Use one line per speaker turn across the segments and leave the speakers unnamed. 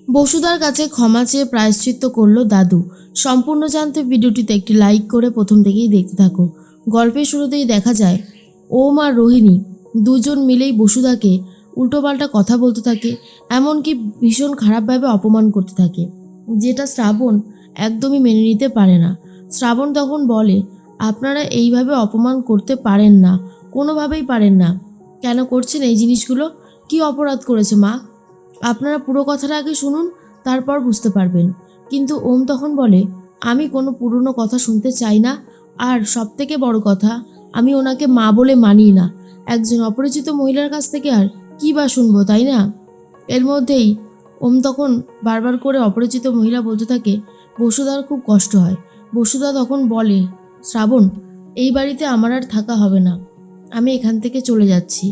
বসুদার কাছে ক্ষমা চেয়ে প্রায়শ্চিত্ত করলো দাদু। সম্পূর্ণ জানতে ভিডিওটিতে একটি লাইক করে প্রথম থেকেই দেখতে থাকো। গল্পের শুরুতেই দেখা যায় ওম আর রোহিণী দুজন মিলেই বসুদাকে উল্টোপাল্টা কথা বলতে থাকে, এমনকি ভীষণ খারাপভাবে অপমান করতে থাকে, যেটা শ্রাবণ একদমই মেনে নিতে পারে না। শ্রাবণ তখন বলে, আপনারা এইভাবে অপমান করতে পারেন না, কোনোভাবেই পারেন না। কেন করছেন এই জিনিসগুলো? কি অপরাধ করেছে মা? আপনারা পুরো কথাটা আগে শুনুন, তারপর বুঝতে পারবেন। কিন্তু ওম তখন বলে, আমি কোনো পুরনো কথা শুনতে চাই না, আর সবথেকে বড় কথা, আমি ওনাকে মা বলে মানি না। একজন অপরিচিত মহিলার কাছ থেকে আর কী বা শুনবো, তাই না? এর মধ্যেই ওম তখন বারবার করে অপরিচিত মহিলা বলতে থাকে, বসুদার খুব কষ্ট হয়। বসুদা তখন বলে, শ্রাবণ, এই বাড়িতে আমার আর থাকা হবে না, আমি এখান থেকে চলে যাচ্ছি।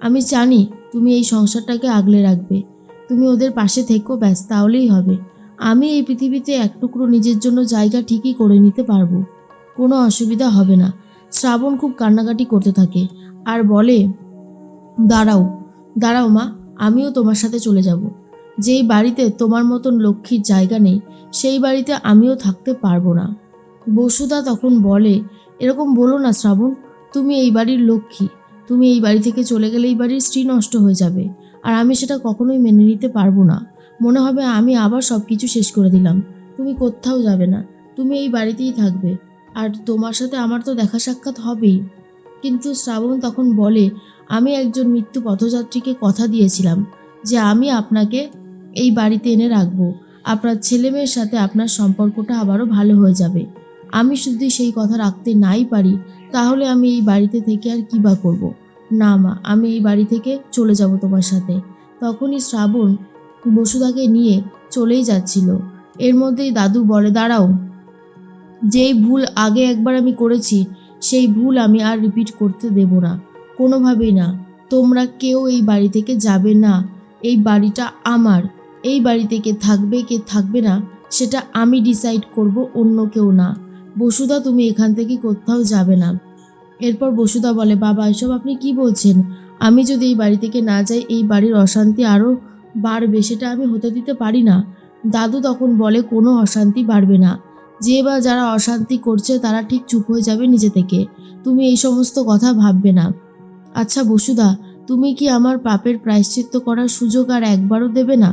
আমি জানি তুমি এই সংসারটাকে আগলে রাখবে, তুমি ওদের পাশে থেকো, ব্যাস, তাহলেই হবে। আমি এই পৃথিবীতে এক টুকরো নিজের জন্য জায়গা ঠিকই করে নিতে পারবো, কোনো অসুবিধা হবে না। শ্রাবণ খুব কান্নাকাটি করতে থাকে আর বলে, দাঁড়াও দাঁড়াও মা, আমিও তোমার সাথে চলে যাব। যেই বাড়িতে তোমার মতন লক্ষ্মীর জায়গা নেই, সেই বাড়িতে আমিও থাকতে পারবো না। বসুদা তখন বলে, এরকম বলো না শ্রাবণ, তুমি এই বাড়ির লক্ষ্মী, তুমি এই বাড়ি থেকে চলে গেলে এই বাড়ির স্ত্রী নষ্ট হয়ে যাবে, আর আমি সেটা কখনোই মেনে নিতে পারবো না। মনে হবে আমি আবার সব কিছু শেষ করে দিলাম। তুমি কোথাও যাবে না, তুমি এই বাড়িতেই থাকবে, আর তোমার সাথে আমার তো দেখা সাক্ষাৎ হবেই। কিন্তু শ্রাবণ তখন বলে, আমি একজন মৃত্যু পথযাত্রীকে কথা দিয়েছিলাম যে আমি আপনাকে এই বাড়িতে এনে রাখবো, আপনার ছেলে মেয়ের সাথে আপনার সম্পর্কটা আবারও ভালো হয়ে যাবে। আমি যদি সেই কথা রাখতে নাই পারি, তাহলে আমি এই বাড়িতে থেকে আর কী বা করবো? না মা, আমি এই বাড়ি থেকে চলে যাব তোমার সাথে। তখনই শ্রাবণ বসুধাকে নিয়ে চলেই যাচ্ছিল। এর মধ্যেই দাদু বলে, দাঁড়াও, যেই ভুল আগে একবার আমি করেছি, সেই ভুল আমি আর রিপিট করতে দেব না, কোনোভাবেই না। তোমরা কেউ এই বাড়ি থেকে যাবে না, এই বাড়িটা আমার। এই বাড়িতে কে থাকবে কে থাকবে না সেটা আমি ডিসাইড করব, অন্য কেউ না। বসুধা, তুমি এখান থেকে কোথাও যাবে না। এরপর বসুধা বলে, বাবা, এসব আপনি কি বলছেন? আমি যদি এই বাড়ি থেকে না যাই, এই বাড়ির অশান্তি আরও বাড়বে, সেটা আমি হতে দিতে পারি না। দাদু তখন বলে, কোনো অশান্তি বাড়বে না। যে বা যারা অশান্তি করছে তারা ঠিক চুপ হয়ে যাবে নিজে থেকে, তুমি এই সমস্ত কথা ভাববে না। আচ্ছা বসুধা, তুমি কি আমার পাপের প্রায়শ্চিত্ত করার সুযোগ আর একবারও দেবে না?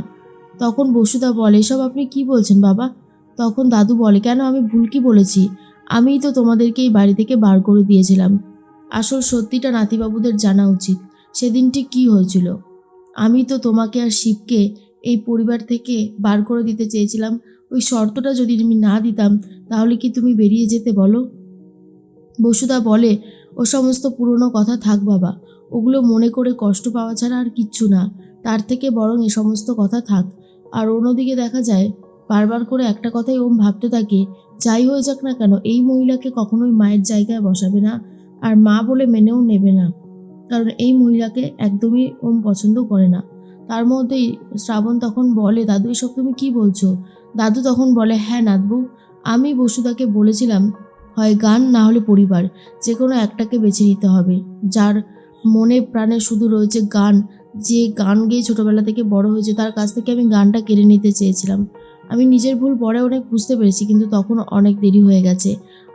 তখন বসুধা বলে, এসব আপনি কি বলছেন বাবা? তখন দাদু বলে, কেন, আমি ভুল কি বলেছি? আমিই তো তোমাদেরকে এই বাড়ি থেকে বার করে দিয়েছিলাম। আসল সত্যিটা নাতিবাবুদের জানা উচিত, সেদিনটি কি হয়েছিল। আমি তো তোমাকে আর শিবকে এই পরিবার থেকে বার করে দিতে চেয়েছিলাম। ওই শর্তটা যদি আমি না দিতাম, তাহলে কি তুমি বেরিয়ে যেতে বলো? বসুধা বলে, ও সমস্ত পুরনো কথা থাক বাবা, ওগুলো মনে করে কষ্ট পাওয়া ছাড়া আর কিচ্ছু না। তার থেকে বরং এ সমস্ত কথা থাক। আর অন্যদিকে দেখা যায় বারবার করে একটা কথাই ওম ভাবতে থাকে, যাই হয়ে যাক না কেন, এই মহিলাকে কখনোই মায়ের জায়গায় বসাবে না, আর মা বলে মেনেও নেবে না, কারণ এই মহিলাকে একদমই ওম পছন্দ করে না। তার মধ্যেই শ্রাবণ তখন বলে, দাদু, এসব তুমি কি বলছো? দাদু তখন বলে, হ্যাঁ নাতবু, আমি বসুদাকে বলেছিলাম, হয় গান না হলে পরিবার, যে কোনো একটাকে বেছে নিতে হবে। যার মনে প্রাণে শুধু রয়েছে গান, যে গান গেয়ে ছোটোবেলা থেকে বড় হয়েছে, তার কাছ থেকে আমি গানটা কেড়ে নিতে চেয়েছিলাম। আমি নিজের ভুল পরে অনেক বুঝতে পেরেছি, কিন্তু তখন অনেক দেরি হয়ে গেছে।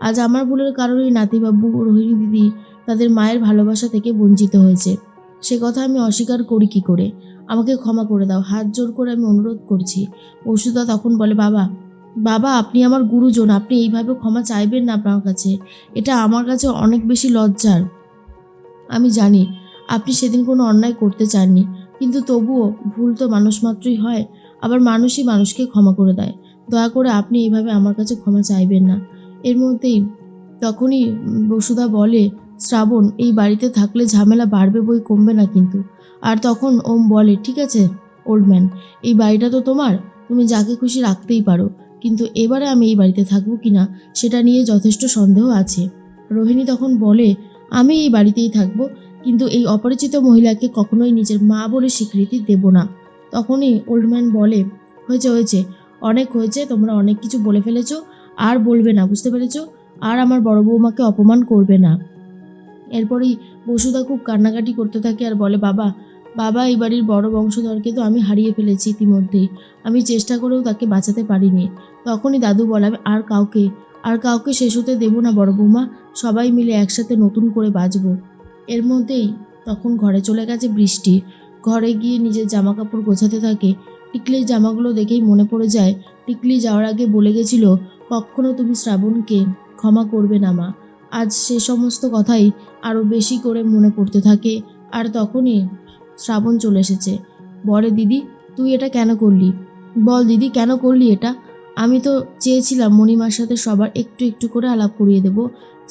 আজ আমার ভুলের কারণেই নাতিবাবু, রোহিণী দিদি তাদের মায়ের ভালোবাসা থেকে বঞ্চিত হয়েছে। সে কথা আমি অস্বীকার করি কি করে? আমাকে ক্ষমা করে দাও, হাত জোর করে আমি অনুরোধ করছি। বসুধা তখন বলে, বাবা, বাবা, আপনি আমার গুরুজন, আপনি এইভাবে ক্ষমা চাইবেন না আপনার কাছে, এটা আমার কাছে অনেক বেশি লজ্জার। আমি জানি আপনি সেদিন কোনো অন্যায় করতে চাননি, কিন্তু তবুও ভুল তো মানুষ মাত্রই হয়, আবার মানুষই মানুষকে ক্ষমা করে দেয়। দয়া করে আপনি এইভাবে আমার কাছে ক্ষমা চাইবেন না। এর মধ্যেই তখনই বসুধা বলে, শ্রাবণ, এই বাড়িতে থাকলে ঝামেলা বাড়বে বই কমবে না কিন্তু। আর তখন ওম বলে, ঠিক আছে ওল্ড ম্যান, এই বাড়িটা তো তোমার, তুমি যাকে খুশি রাখতেই পারো, কিন্তু এবারে আমি এই বাড়িতে থাকবো কিনা সেটা নিয়ে যথেষ্ট সন্দেহ আছে। রোহিণী তখন বলে, আমি এই বাড়িতেই থাকবো, কিন্তু এই অপরিচিত মহিলাকে কখনোই নিজের মা বলে স্বীকৃতি দেব না। তখনই ওল্ড ম্যান বলে, হয়েছে হয়েছে, অনেক হয়েছে, তোমরা অনেক কিছু বলে ফেলেছো, আর বলবে না, বুঝতে পেরেছো? আর আমার বড় বৌমাকে অপমান করবে না। এরপরেই বসুধা খুব কান্নাকাটি করতে থাকে আর বলে, বাবা, বাবা, এই বাড়ির বড় বংশধরকে তো আমি হারিয়ে ফেলেছি ইতিমধ্যেই। আমি চেষ্টা করেও তাকে বাঁচাতে পারিনি। তখনই দাদু বলে, আমি আর কাউকে শেষ হতে দেবো না বড় বৌমা। সবাই মিলে একসাথে নতুন করে বাঁচবো। এর মধ্যেই তখন ঘরে চলে গেছে বৃষ্টি। ঘরে গিয়ে নিজের জামা কাপড় গোছাতে থাকে। টিকলির জামাগুলো দেখেই মনে পড়ে যায়, টিকলি যাওয়ার আগে বলে গেছিল, কখনো তুমি শ্রাবণকে ক্ষমা করবে না মা। আজ সে সমস্ত কথাই আরও বেশি করে মনে পড়তে থাকে। আর তখনই শ্রাবণ চলে এসেছে। বলে, দিদি তুই এটা কেন করলি? বল দিদি, কেন করলি এটা? আমি তো চেয়েছিলাম মণিমার সাথে সবার একটু একটু করে আলাপ করিয়ে দেব,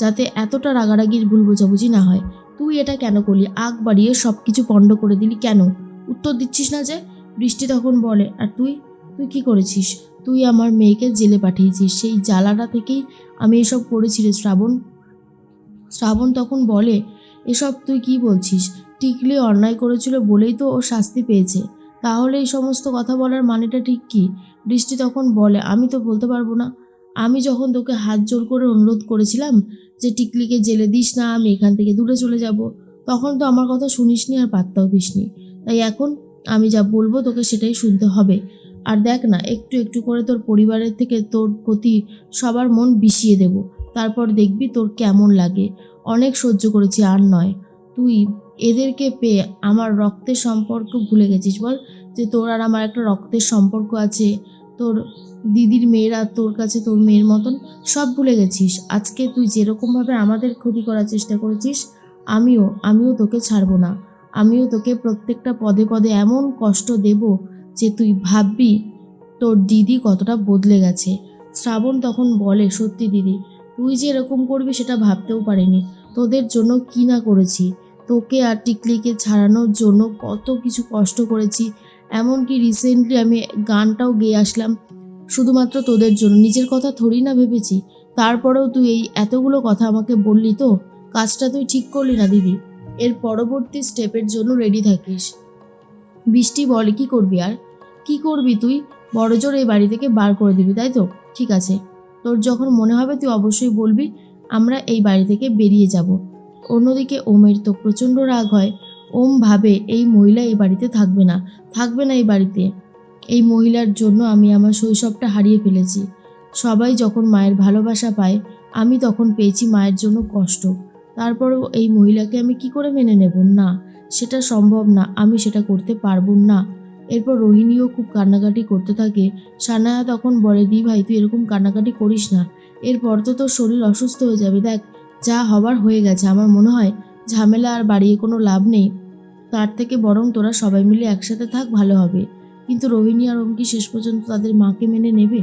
যাতে এতটা রাগারাগির ভুল বোঝাবুঝি না হয়। তুই এটা কেন করলি? আগ বাড়িয়ে সব কিছু পণ্ড করে দিলি কেন? উত্তর দিচ্ছিস না যে? বৃষ্টি তখন বলে, আর তুই তুই কি করেছিস? তুই আমার মেয়েকে জেলে পাঠিয়েছিস। সেই জ্বালাটা থেকেই আমি এসব করেছি রে শ্রাবণ। শ্রাবণ তখন বলে, এসব তুই কি বলছিস? টিকলি অন্যায় করেছিল বলেই তো ও শাস্তি পেয়েছে। তাহলে এই সমস্ত কথা বলার মানেটা ঠিক কি? বৃষ্টি তখন বলে, আমি তো বলতে পারবো না। আমি যখন তোকে হাত জোর করে অনুরোধ করেছিলাম যে টিকলিকে জেলে দিস না, আমি এখান থেকে দূরে চলে যাব, তখন তো আমার কথা শুনিসনি আর পাত্তাও দিসনি। তাই এখন আমি যা বলবো তোকে সেটাই শুনতে হবে। আর দেখ না, একটু একটু করে তোর পরিবারের থেকে তোর প্রতি সবার মন বিষিয়ে দেব। তারপর দেখবি তোর কেমন লাগে। অনেক সহ্য করেছি, আর নয়। তুই এদেরকে পেয়ে আমার রক্তের সম্পর্ক ভুলে গেছিস বল? যে তোর আর আমার একটা রক্তের সম্পর্ক আছে। তোর দিদির মেয়েরা তোর কাছে তোর মেয়ের মতন, সব ভুলে গেছিস। আজকে তুই যেরকমভাবে আমাদের ক্ষতি করার চেষ্টা করেছিস, আমিও তোকে ছাড়বো না। আমিও তোকে প্রত্যেকটা পদে পদে এমন কষ্ট দেব যে তুই ভাববি তোর দিদি কতটা বদলে গেছে। শ্রাবণ তখন বলে, সত্যি দিদি, তুই যে এরকম করবি সেটা ভাবতেও পারিনি। তোদের জন্য কি না করেছি। তোকে আর টিকলিকে ছাড়ানোর জন্য কত কিছু কষ্ট করেছি। এমনকি রিসেন্টলি আমি গানটাও গেয়ে আসলাম শুধুমাত্র তোদের জন্য। নিজের কথা থোড়ি না ভেবেছি। তারপরেও তুই এই এতগুলো কথা আমাকে বললি, তো কাজটা তুই ঠিক করলি না দিদি। এর পরবর্তী স্টেপের জন্য রেডি থাকিস। বৃষ্টি বলে, কি করবি আর? কি করবি তুই? বড়জোর এই বাড়ি থেকে বার করে দিবি, তাই তো? ঠিক আছে, তোর যখন মনে হবে তুই অবশ্যই বলবি, আমরা এই বাড়ি থেকে বেরিয়ে যাব। অন্যদিকে ওমের তো প্রচণ্ড রাগ হয়। ওম ভাবে, এই মহিলা এই বাড়িতে থাকবে না এই বাড়িতে। এই মহিলার জন্য আমি আমার শৈশবটা হারিয়ে ফেলেছি। সবাই যখন মায়ের ভালোবাসা পায়, আমি তখন পেয়েছি মায়ের জন্য কষ্ট। তারপরেও এই মহিলাকে আমি কি করে মেনে নেব? না, সেটা সম্ভব না, আমি সেটা করতে পারবো না। এরপর রোহিণীও খুব কান্নাকাটি করতে থাকে। সানায়া তখন বলে, দি ভাই তুই এরকম কান্নাকাটি করিস না। এরপর তো তোর শরীর অসুস্থ হয়ে যাবে। দেখ, যা হবার হয়ে গেছে। আমার মনে হয় ঝামেলা আর বাড়িয়ে কোনো লাভ নেই। তার থেকে বরং তোরা সবাই মিলে একসাথে থাক, ভালো হবে। কিন্তু রোহিণী আর ওম কি শেষ পর্যন্ত তাদের মাকে মেনে নেবে?